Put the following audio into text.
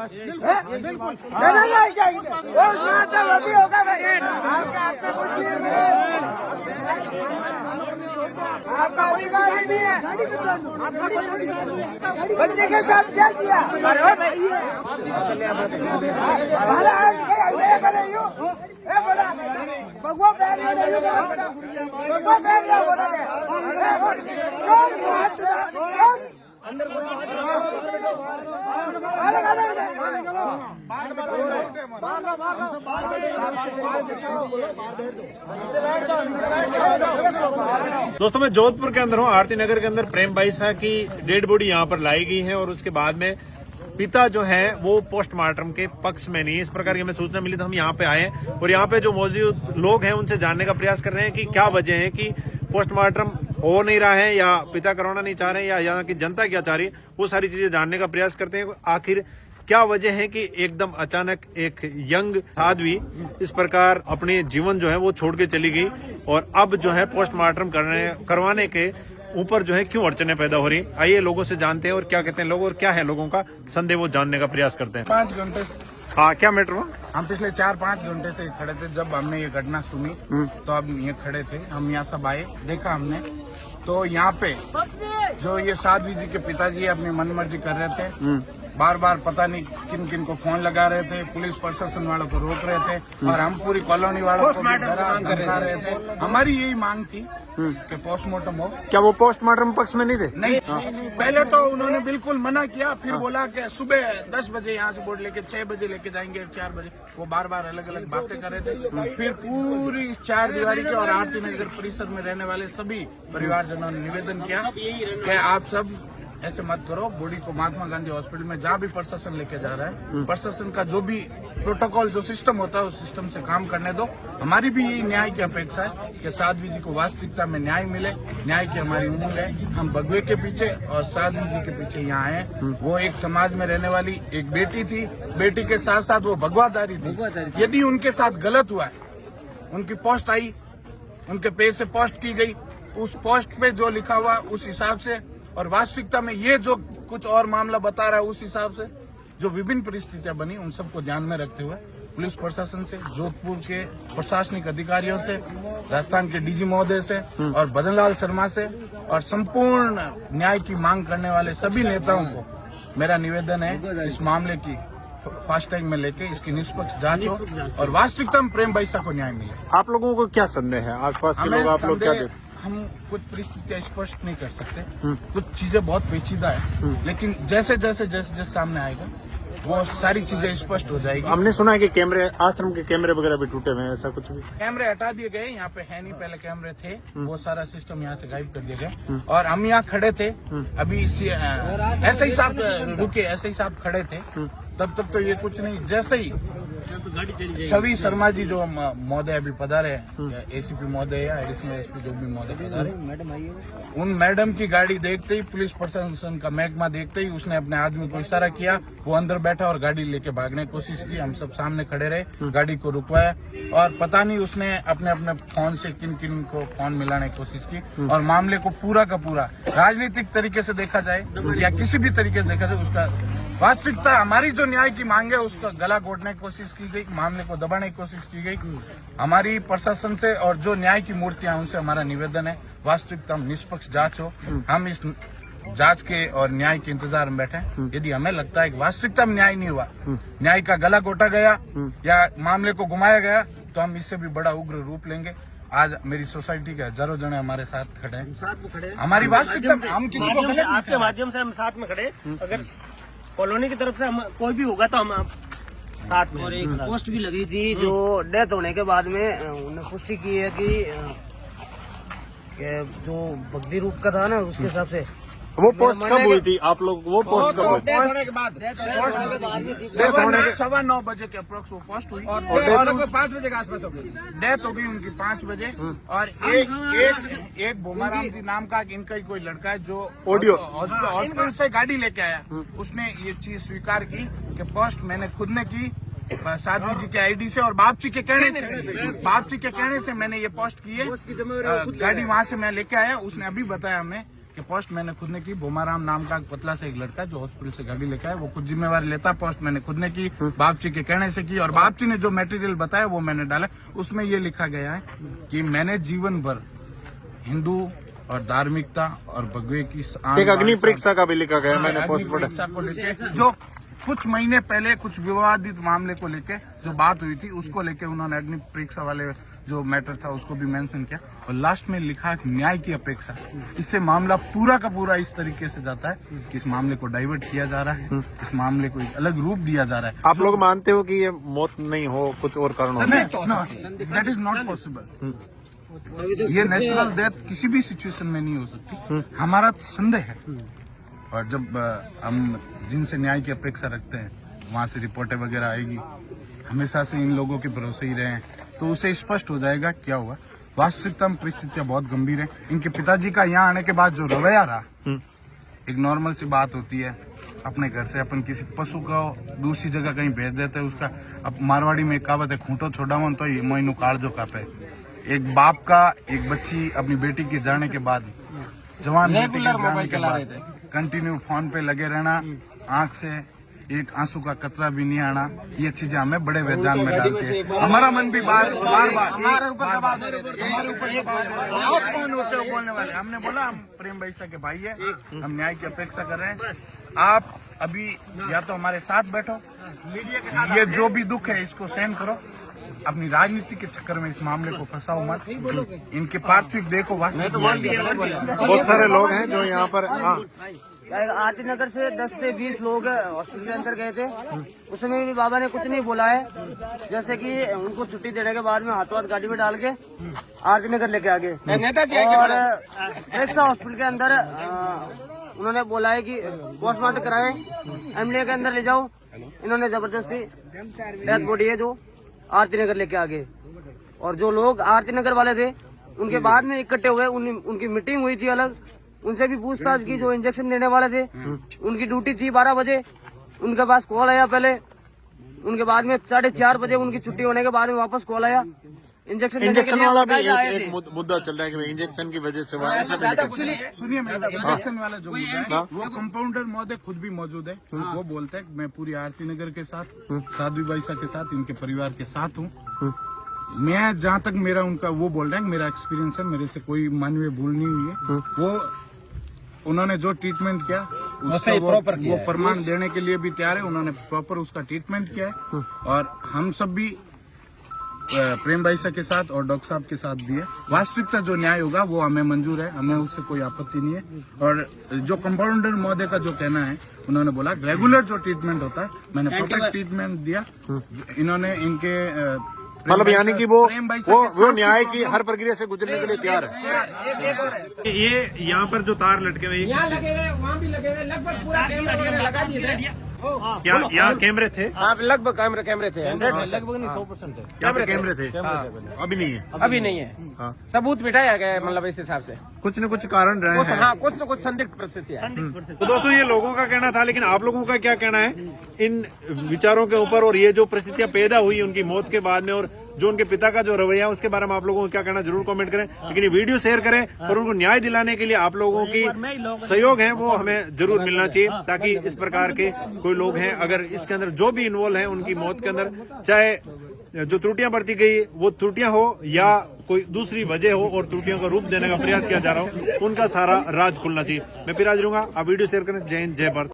बिल्कुल आपका अधिकार ही नहीं है। बच्चे के साथ क्या किया? दोस्तों मैं जोधपुर के अंदर हूँ, आरती नगर के अंदर प्रेम बाईसा की डेड बॉडी यहाँ पर लाई गई है और उसके बाद में पिता जो है वो पोस्टमार्टम के पक्ष में नहीं है। इस प्रकार की हमें सूचना मिली तो हम यहाँ पे आए और यहाँ पे जो मौजूद लोग हैं उनसे जानने का प्रयास कर रहे हैं कि क्या वजह है कि पोस्टमार्टम हो नहीं रहा है या पिता कराना नहीं चाह रहे हैं या यहाँ की जनता क्या चाह रही है, वो सारी चीजें जानने का प्रयास करते हैं। आखिर क्या वजह है कि एकदम अचानक एक यंग साध्वी इस प्रकार अपने जीवन जो है वो छोड़ के चली गई और अब जो है पोस्टमार्टम करवाने के ऊपर जो है क्यों अड़चने पैदा हो रही। आइए लोगों से जानते हैं और क्या कहते हैं लोग और क्या है लोगों का संदेह, वो जानने का प्रयास करते हैं। 5 घंटे हाँ, क्या मैटर हुआ? हम पिछले 4-5 घंटे से खड़े थे। जब हमने ये घटना सुनी तो हम ये खड़े थे, हम यहाँ सब आए, देखा हमने तो यहाँ पे जो ये साध्वी जी के पिताजी अपनी मनमर्जी कर रहे थे। बार बार पता नहीं किन किन को फोन लगा रहे थे, पुलिस प्रशासन वालों को रोक रहे थे और हम पूरी कॉलोनी वालों को धमका रहे थे। हमारी यही मांग थी कि पोस्टमार्टम हो। क्या वो पोस्टमार्टम पक्ष में नहीं थे? नहीं, पहले तो उन्होंने बिल्कुल मना किया, फिर बोला कि सुबह 10 बजे यहाँ से बोर्ड लेके 6 बजे लेके जाएंगे, 4 बजे। वो बार बार अलग अलग बातें कर रहे थे। फिर पूरी इस 4 दीवारी के और आरती नगर परिसर में रहने वाले सभी परिवारजनों ने निवेदन किया कि आप सब ऐसे मत करो, बॉडी को महात्मा गांधी हॉस्पिटल में जहाँ भी प्रशासन लेके जा रहा है, प्रशासन का जो भी प्रोटोकॉल जो सिस्टम होता है उस सिस्टम से काम करने दो। हमारी भी यही न्याय की अपेक्षा है कि साध्वी जी को वास्तविकता में न्याय मिले। न्याय की हमारी उम्मीद है। हम भगवे के पीछे और साध्वी जी के पीछे यहाँ आए। वो एक समाज में रहने वाली एक बेटी थी, बेटी के साथ साथ वो भगवादारी थी। यदि उनके साथ गलत हुआ है, उनकी पोस्ट आई, उनके पेज से पोस्ट की गई, उस पोस्ट पे जो लिखा हुआ उस हिसाब से और वास्तविकता में ये जो कुछ और मामला बता रहा है उस हिसाब से जो विभिन्न परिस्थितियां बनी, उन सबको ध्यान में रखते हुए पुलिस प्रशासन से, जोधपुर के प्रशासनिक अधिकारियों से, राजस्थान के डीजी महोदय से और भजनलाल शर्मा से और संपूर्ण न्याय की मांग करने वाले सभी नेताओं को मेरा निवेदन है, इस मामले की फास्ट ट्रैक में लेके इसकी निष्पक्ष जांच हो और वास्तविकता में प्रेम बाईसा को न्याय मिले। आप लोगों को क्या संदेह है? आसपास के लोग, आप लोग क्या देखते? हम कुछ परिस्थितियां स्पष्ट नहीं कर सकते, कुछ चीजें बहुत पेचीदा है, लेकिन जैसे जैसे सामने आएगा वो सारी चीजें स्पष्ट हो जाएगी। हमने सुना है कि कैमरे, आश्रम के कैमरे वगैरह भी टूटे हुए हैं, ऐसा कुछ भी? कैमरे हटा दिए गए, यहाँ पे है नहीं, पहले कैमरे थे, वो सारा सिस्टम यहाँ से गायब कर दिए गए और हम यहाँ खड़े थे अभी। ऐसे ही साहब रुके, ऐसे ही साहब खड़े थे, तब तक तो ये कुछ नहीं। जैसे ही छवि शर्मा जी जो महोदय अभी पधारे हैं, एसीपी महोदय या एडिशनल एसपी जो भी महोदय पधारे, उन मैडम की गाड़ी देखते ही, पुलिस प्रशासन का महकमा देखते ही उसने अपने आदमी को इशारा किया, वो अंदर बैठा और गाड़ी लेके भागने की कोशिश की। हम सब सामने खड़े रहे, गाड़ी को रुकवाया और पता नहीं उसने अपने अपने फोन से किन किन को फोन मिलाने की कोशिश की और मामले को पूरा का पूरा राजनीतिक तरीके से देखा जाए या किसी भी तरीके से देखा जाए, उसका वास्तविकता हमारी जो न्याय की मांग है उसका गला घोटने की कोशिश की गई, मामले को दबाने की कोशिश की गई। हमारी प्रशासन से और जो न्याय की मूर्तियां उनसे हमारा निवेदन है, वास्तविकता में निष्पक्ष जांच हो। हम इस जांच के और न्याय के इंतजार में बैठे। यदि हमें लगता है कि वास्तविकता में न्याय नहीं हुआ, न्याय का गला घोटा गया या मामले को घुमाया गया, तो हम इससे भी बड़ा उग्र रूप लेंगे। आज मेरी सोसाइटी के हजारों जने हमारे साथ खड़े हैं। हमारी वास्तविकता, हम किसी को आपके माध्यम से हम साथ में खड़े। अगर कॉलोनी की तरफ से हम कोई भी होगा तो हम साथ में। और एक पोस्ट भी लगी थी जो डेथ होने के बाद में उन्होंने पुष्टि की है कि जो भक्ति रूप का था ना, उसके हिसाब से वो पोस्ट कब हुई थी? आप लोग वो पोस्ट कब हुई? डेथ होने के बाद 9:15 बजे के अप्रोक्स वो पोस्ट हुई और 5 बजे के आसपास डेथ हो गई उनकी 5 बजे। और एक भोमाराम जी नाम का इनका ही कोई लड़का है जो ऑडियो हॉस्पिटल से गाड़ी लेके आया, उसने ये चीज स्वीकार की कि पोस्ट मैंने खुद ने की साध्वी जी के आईडी से और बाप जी के कहने से मैंने ये पोस्ट की है। गाड़ी वहाँ से मैं लेके आया, उसने अभी बताया हमें कि पोस्ट मैंने खुद ने की। बोमाराम नाम का पतला से एक लड़का जो हॉस्पिटल से गाड़ी लेकर आया, वो खुद जिम्मेवारी लेता। पोस्ट मैंने खुद ने की, बापची के कहने से की, और बापची ने जो मटेरियल बताया वो मैंने डाला। उसमें ये लिखा गया है कि मैंने जीवन भर हिंदू और धार्मिकता और भगवे की एक अग्नि परीक्षा का भी लिखा गया, मैंने अग्नि पोस्ट पढ़ा। परीक्षा को लेके जो कुछ महीने पहले कुछ विवादित मामले को लेके जो बात हुई थी, उसको लेके उन्होंने अग्नि परीक्षा वाले जो मैटर था उसको भी मेंशन किया। और लास्ट में लिखा है न्याय की अपेक्षा। इससे मामला पूरा का पूरा इस तरीके से जाता है कि इस मामले को डाइवर्ट किया जा रहा है, इस मामले को एक अलग रूप दिया जा रहा है। आप लोग मानते हो कि ये मौत नहीं हो, कुछ और कारण हो? That is not possible. ये नेचुरल डेथ किसी भी सिचुएशन में नहीं हो सकती, हमारा संदेह है। और जब हम जिनसे न्याय की अपेक्षा रखते हैं वहां से रिपोर्टें वगैरह आएगी, हमेशा से इन लोगों के भरोसे ही रहे हैं, तो उसे स्पष्ट हो जाएगा क्या हुआ। वास्तविकता में परिस्थितियां बहुत गंभीर है। इनके पिताजी का यहाँ आने के बाद जो रवैया रहा, एक नॉर्मल सी बात होती है, अपने घर से अपन किसी पशु को दूसरी जगह कहीं भेज देते हैं, उसका अब मारवाड़ी में एक कहावत है, खूंटो छोड़ा मन तो ये मोइनू कालजो कापे। एक बाप का एक बच्ची अपनी बेटी के जाने के बाद, जवान बेटी के जाने के बाद कंटिन्यू फोन पे लगे रहना, आंख से एक आंसू का कतरा भी नहीं आना, ये चीजें हमें बड़े वेदान में डालती है। हमारा मन भी बार हमारे ऊपर कौन होते हो बोलने वाले। हमने बोला हम प्रेम भाई के भाई है, हम न्याय की अपेक्षा कर रहे हैं। आप अभी या तो हमारे साथ बैठो, ये जो भी दुख है इसको सहन करो, अपनी राजनीति के चक्कर में इस मामले को फंसाओ मत। इनके पार्थिव देखो, वास्तविक बहुत सारे लोग हैं जो यहाँ पर आरती नगर से 10 से 20 लोग हॉस्पिटल के अंदर गए थे। उसमें भी बाबा ने कुछ नहीं बोला है, जैसे कि उनको छुट्टी देने के बाद में हाथों हाथ गाड़ी में डाल के आरती नगर लेके आ गए। और रेक्सा हॉस्पिटल के अंदर उन्होंने बोला है कि पोस्टमार्टम कराएं, एमडीए के अंदर ले जाओ। इन्होंने जबरदस्ती डेथ बॉडी है जो आरती नगर लेके आ गए। और जो लोग आरती नगर वाले थे उनके बाद में इकट्ठे हुए, उनकी मीटिंग हुई थी अलग, उनसे भी पूछताछ की। जो इंजेक्शन देने वाले थे उनकी ड्यूटी थी 12 बजे, उनके पास कॉल आया पहले, उनके बाद में 4:30 बजे उनकी छुट्टी होने के बाद में वापस कॉल आया। इंजेक्शन वाला भी एक मुद्दा चल रहा है कि इंजेक्शन की वजह से सुनिए मेरा, इंजेक्शन वाला जो मुद्दा है वो कंपाउंडर महोदय खुद भी मौजूद है। वो बोलते हैं मैं पूरी आरती नगर के साथ, साध्वी बाईसा के साथ, इनके परिवार के साथ हूँ। मैं जहाँ तक मेरा उनका वो बोल रहे हैं, मेरा एक्सपीरियंस है, मेरे से कोई मानवीय भूल नहीं हुई है। वो उन्होंने जो ट्रीटमेंट किया उसका वो प्रमाण देने के लिए भी तैयार है। उन्होंने प्रॉपर उसका ट्रीटमेंट किया है और हम सब भी प्रेम भाईसा के साथ और डॉक्टर साहब के साथ भी है। वास्तविकता जो न्याय होगा वो हमें मंजूर है, हमें उससे कोई आपत्ति नहीं है। और जो कंपाउंडर महोदय का जो कहना है, उन्होंने बोला रेगुलर जो ट्रीटमेंट होता है, मैंने परफेक्ट ट्रीटमेंट दिया। इन्होंने इनके मतलब यानी कि वो न्याय की हर प्रक्रिया से गुजरने के लिए तैयार है। ये यहाँ पर जो तार लटके हुए, यहाँ लगे हुए, वहाँ भी लगे हुए, लगभग पूरा कैमरा वगैरह लगा दिए थे। यहाँ कैमरे थे? हाँ, लगभग कैमरे थे, लगभग नहीं 100% है। कैमरे थे, अभी नहीं है। अभी नहीं है, सबूत मिटाया गया है, मतलब इस हिसाब से कुछ न कुछ कारण रहे हैं। हाँ, कुछ न कुछ संदिग्ध परिस्थितियां। तो दोस्तों ये लोगों का कहना था, लेकिन आप लोगों का क्या कहना है इन विचारों के ऊपर, और ये जो परिस्थितियां पैदा हुई उनकी मौत के बाद में, और जो उनके पिता का जो रवैया उसके बारे में आप लोगों को क्या कहना, जरूर कमेंट करें। लेकिन ये वीडियो शेयर करें और उनको न्याय दिलाने के लिए आप लोगों की सहयोग है वो हमें जरूर मिलना चाहिए, ताकि इस प्रकार के कोई लोग हैं अगर इसके अंदर जो भी इन्वॉल्व हैं उनकी मौत के अंदर, चाहे जो त्रुटियां बरती गई वो त्रुटियां हो या कोई दूसरी वजह हो और त्रुटियों का रूप देने का प्रयास किया जा रहा हो, उनका सारा राज खुलना चाहिए। मैं फिर आज रहूंगा, आप वीडियो शेयर करें। जय हिंद, जय भारत।